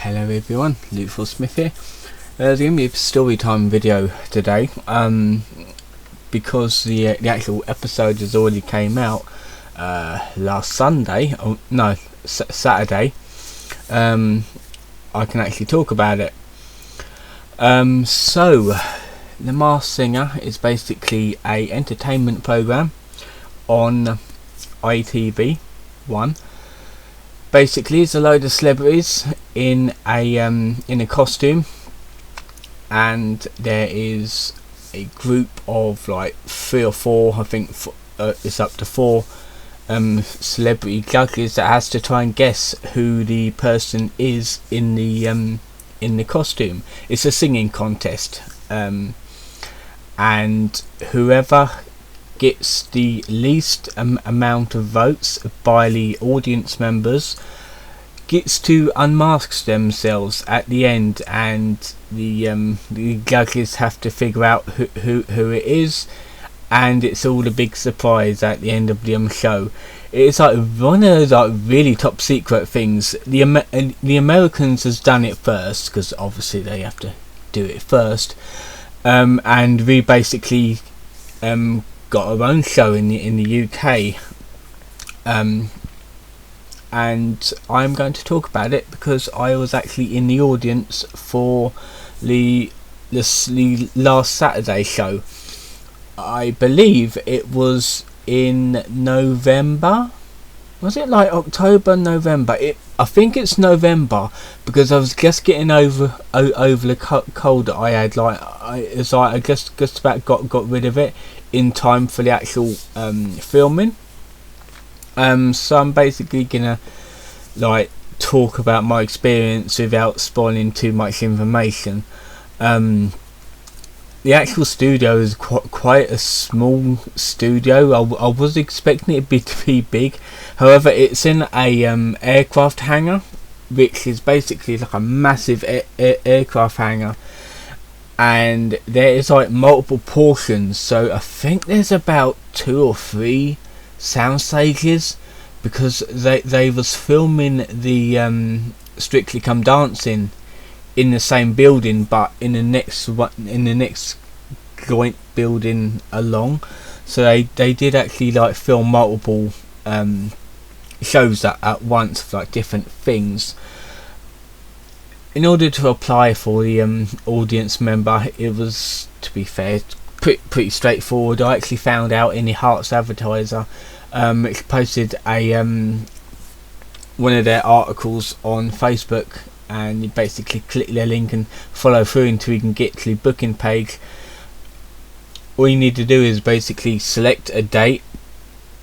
Hello everyone, Luke Smith here. There's going to be a story time video today, because the actual episode has already came out last Sunday, or no, Saturday. I can actually talk about it. So, The Masked Singer is basically a entertainment program on ITV1. Basically, it's a load of celebrities in a costume, and there is a group of like 3 or 4, I think it's up to 4 celebrity judges that has to try and guess who the person is in the costume. It's a singing contest, and whoever gets the least amount of votes by the audience members gets to unmask themselves at the end, and the judges have to figure out who it is, and it's all a big surprise at the end of the show. It's like one of those like really top secret things. The Americans has done it first, because obviously they have to do it first, and we basically got our own show in the UK, and I'm going to talk about it because I was actually in the audience for the last Saturday show. I believe it was in November. Was it like October, November? I think it's November, because I was just getting over the cold that I had. I just about got rid of it in time for the actual filming. So I'm basically gonna like talk about my experience without spoiling too much information. The actual studio is quite a small studio. I was expecting it to be big. However, it's in a aircraft hangar, which is basically like a massive aircraft hangar, and there is like multiple portions. So I think there's about 2 or 3 sound stages, because they was filming the Strictly Come Dancing in the same building, but in the next joint building along. So they did actually like film multiple shows at once for like different things. In order to apply for the audience member, it was, to be fair, pretty straightforward. I actually found out in the Hearts Advertiser, it posted a one of their articles on Facebook, and you basically click their link and follow through until you can get to the booking page. All you need to do is basically select a date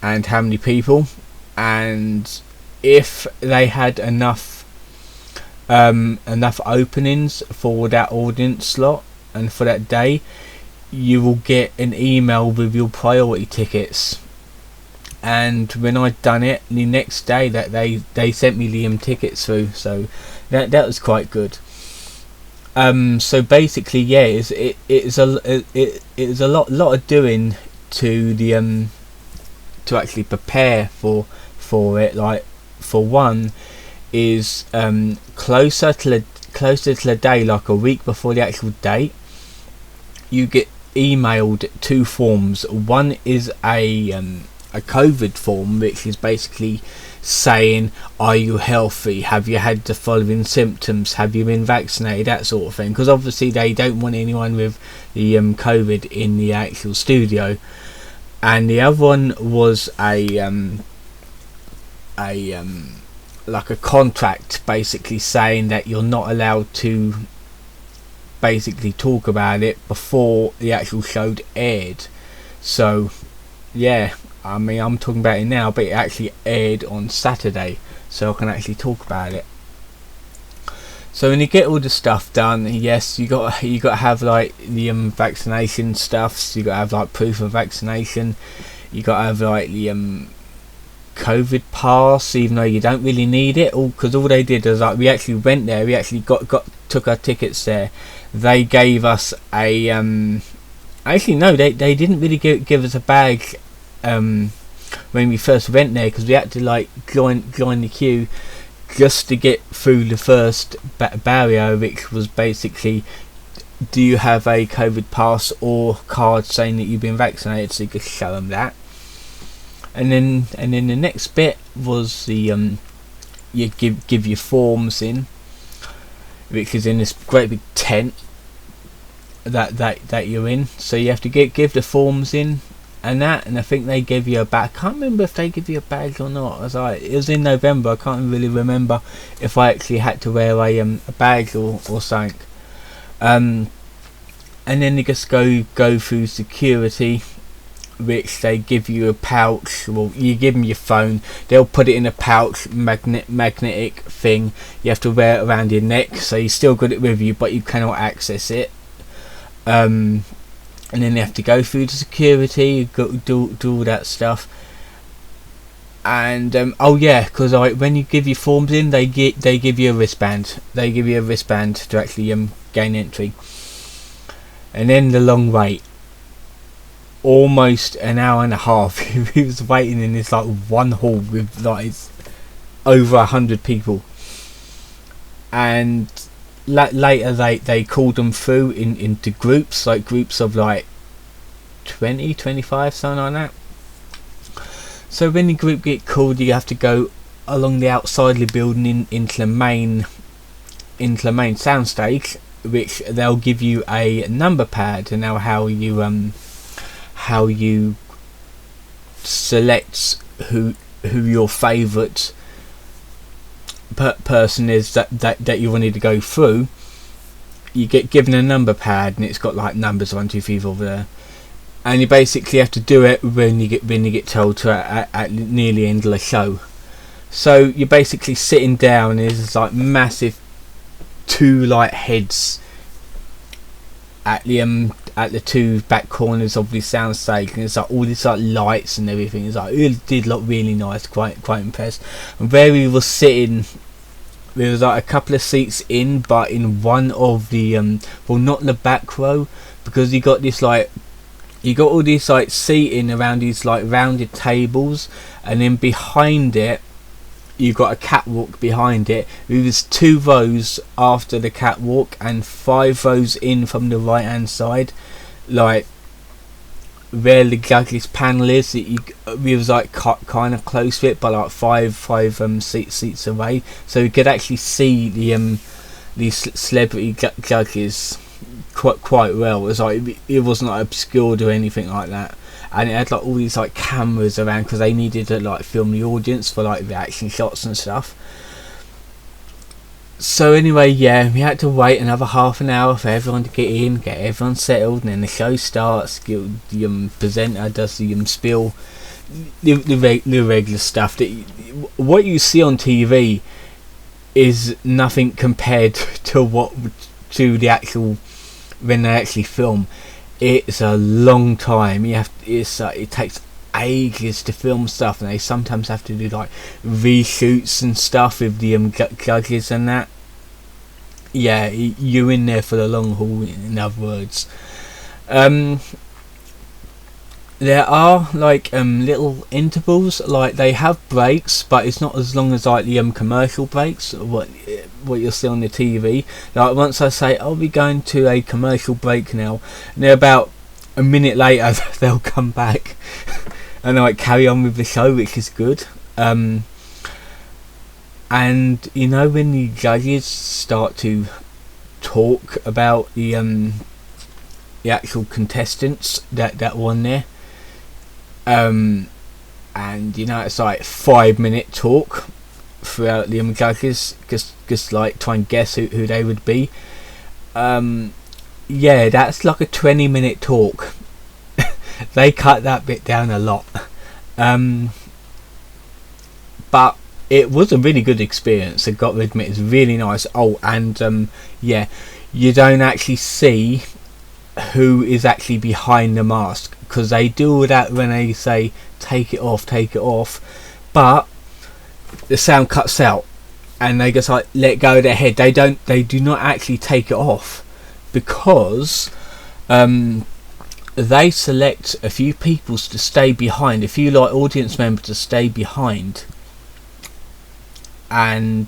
and how many people, and if they had enough openings for that audience slot and for that day, you will get an email with your priority tickets. And when I'd done it, the next day that they sent me the tickets through, so that was quite good. So basically, yeah, it is a lot of doing to the to actually prepare for it. Like, for one, is closer to the day, like a week before the actual date, you get emailed 2 forms. One is a COVID form, which is basically saying, are you healthy, have you had the following symptoms, have you been vaccinated, that sort of thing, because obviously they don't want anyone with the COVID in the actual studio. And the other one was like a contract, basically saying that you're not allowed to basically talk about it before the actual show aired. So yeah, I mean, I'm talking about it now, but it actually aired on Saturday, so I can actually talk about it. So when you get all the stuff done, yes, you got to have like the vaccination stuff. So you got to have like proof of vaccination. You got to have like the COVID pass, even though you don't really need it. Because all they did was like, we actually went there. We actually took our tickets there. They gave us a actually no, they didn't really give us a bag when we first went there, because we had to like join the queue, just to get through the first barrier, which was basically, do you have a COVID pass or card saying that you've been vaccinated? So you could show them that. And then the next bit was the you give your forms in, which is in this great big tent that you're in. So you have to give the forms in and I think they give you a bag. I can't remember if they give you a badge or not. It was in November. I can't really remember if I actually had to wear a badge or something. And then you just go through security, which they give you a pouch. Well, you give them your phone, they'll put it in a pouch, magnetic thing. You have to wear it around your neck, so you still got it with you, but you cannot access it. And then you have to go through the security, do all that stuff. And because when you give your forms in, they give you a wristband. They give you a wristband to actually gain entry. And then the long wait, almost an hour and a half. He was waiting in this one hall with over 100 people. And later they called them through into groups, groups of 20, 25, something like that. So when the group get called, you have to go along the outside of the building into the main soundstage, which they'll give you a number pad. And now how you select who your favourite person is that you wanted to go through. You get given a number pad, and it's got numbers 1, 2, 3, 4 there, and you basically have to do it when you get told to at near the end of the show. So you're basically sitting down, and there's massive 2 heads at the 2 back corners of the soundstage, and it's all these lights and everything. It did look really nice. Quite impressed. And where we were sitting, there was a couple of seats in, but in one of the not in the back row, because you got this you got all these seating around these rounded tables, and then behind it you got a catwalk behind it. There was 2 rows after the catwalk and 5 rows in from the right hand side, where the judges panel is. We was kind of close to it, but 5 seats away, so you could actually see the celebrity judges quite well. It wasn't obscured or anything like that. And it had all these cameras around, because they needed to film the audience for reaction shots and stuff. So anyway, we had to wait another half an hour for everyone to get in, get everyone settled, and then the show starts. The presenter does the spiel, the regular stuff. What you see on TV is nothing compared to the actual, when they actually film. It's a long time. It takes ages to film stuff, and they sometimes have to do reshoots and stuff with the judges and that. You're in there for the long haul, in other words. There are little intervals, they have breaks, but it's not as long as the commercial breaks, what you'll see on the TV. Once I say, I'll be going to a commercial break now, and they're about a minute later they'll come back and carry on with the show, which is good. And when the judges start to talk about the actual contestants that won there, and it's 5-minute talk throughout the judges, just try and guess who they would be. That's a 20-minute talk. They cut that bit down a lot, but it was a really good experience. I got to admit, it's really nice. You don't actually see who is actually behind the mask, because they do all that when they say take it off, but the sound cuts out and they just let go of their head. They do not actually take it off, because they select a few people to stay behind, a few audience members to stay behind, and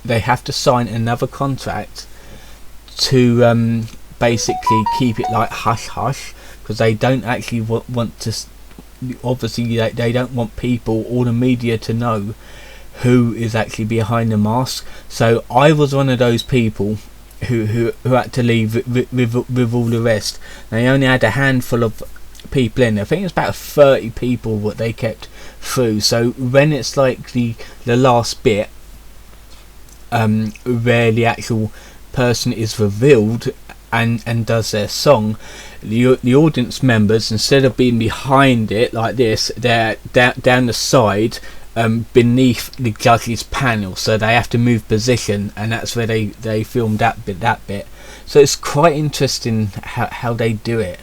they have to sign another contract to basically keep it like hush hush, because they don't actually want to. Obviously, they don't want people or the media to know who is actually behind the mask. So I was one of those people who had to leave with all the rest. They only had a handful of people in. I think it's about 30 people what they kept through. So when it's like the last bit, where the actual person is revealed and does their song, the audience members, instead of being behind it like this, they're down the side, beneath the judges panel, so they have to move position, and that's where they filmed that bit. So it's quite interesting how they do it.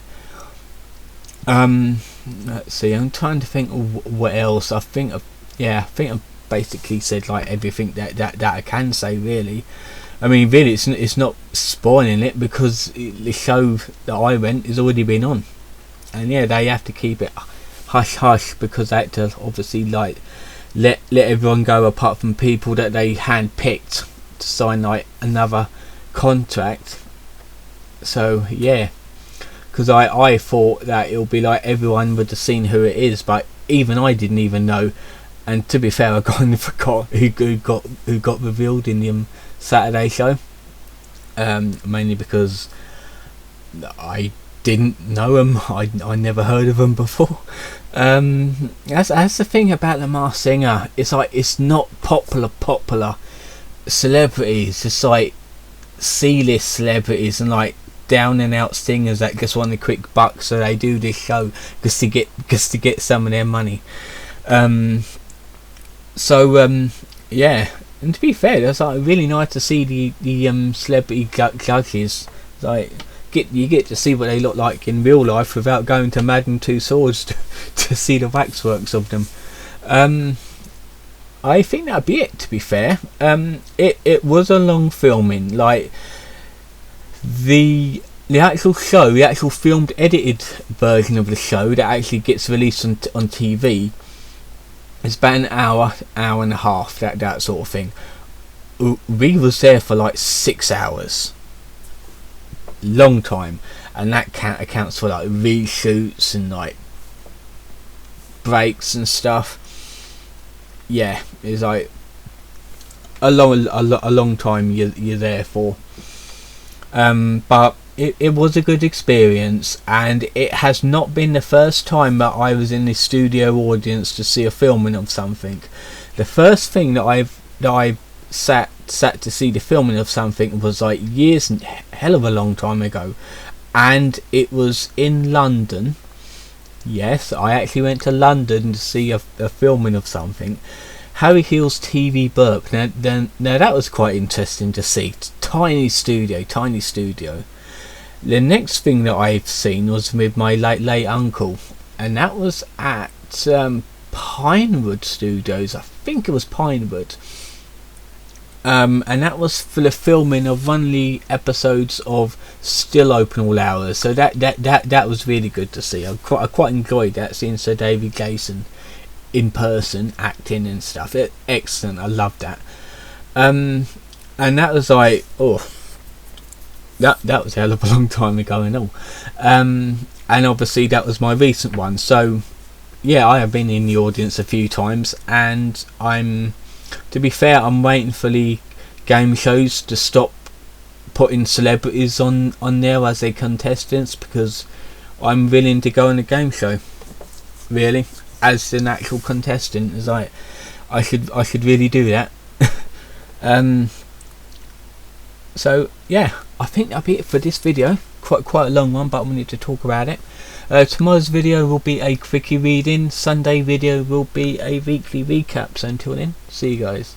Let's see, I'm trying to think of what else. I think I've basically said like everything that I can say, really. I mean, really, it's not spoiling it, because the show that I went has already been on, and yeah, they have to keep it hush hush, because they had to obviously like let everyone go, apart from people that they handpicked to sign like another contract. So yeah, because I thought that it'll be like everyone would have seen who it is, but even I didn't even know. And to be fair, I kind of forgot who got revealed in the Saturday show, mainly because I didn't know them. I never heard of them before. That's the thing about The Masked Singer. It's like, it's not popular celebrities. It's like C-list celebrities and like down and out singers that just want a quick buck, so they do this show just to get some of their money. Yeah, and to be fair, it's like really nice to see the celebrity judges. Like you get to see what they look like in real life without going to Madden Tussauds to see the waxworks of them. I think that'd be it, to be fair. It was a long filming. Like the actual show, the actual filmed edited version of the show that actually gets released on TV, it's about an hour and a half, that sort of thing. We was there for like 6 hours, long time, and that accounts for like reshoots and like breaks and stuff. Yeah, it's like a long time you're there for. But it was a good experience, and it has not been the first time that I was in the studio audience to see a filming of something. The first thing that I sat to see the filming of something was like years and hell of a long time ago, and it was in London. Yes, I actually went to London to see a filming of something. Harry Hill's TV Burke. Now that was quite interesting to see. Tiny studio. The next thing that I've seen was with my late uncle, and that was at Pinewood Studios. I think it was Pinewood. And that was for the filming of one of the episodes of Still Open All Hours. So that was really good to see. I quite enjoyed that, seeing Sir David Gleason in person acting and stuff. Excellent. I loved that. And that was like, that was a hell of a long time ago and all. And obviously that was my recent one. So yeah, I have been in the audience a few times, and to be fair, I'm waiting for the game shows to stop putting celebrities on there as their contestants, because I'm willing to go on a game show, really, as an actual contestant. As I should really do that. So yeah, I think that'll be it for this video. Quite a long one, but I wanted to talk about it. Tomorrow's video will be a quickie reading. Sunday video will be a weekly recap. So until then, see you guys.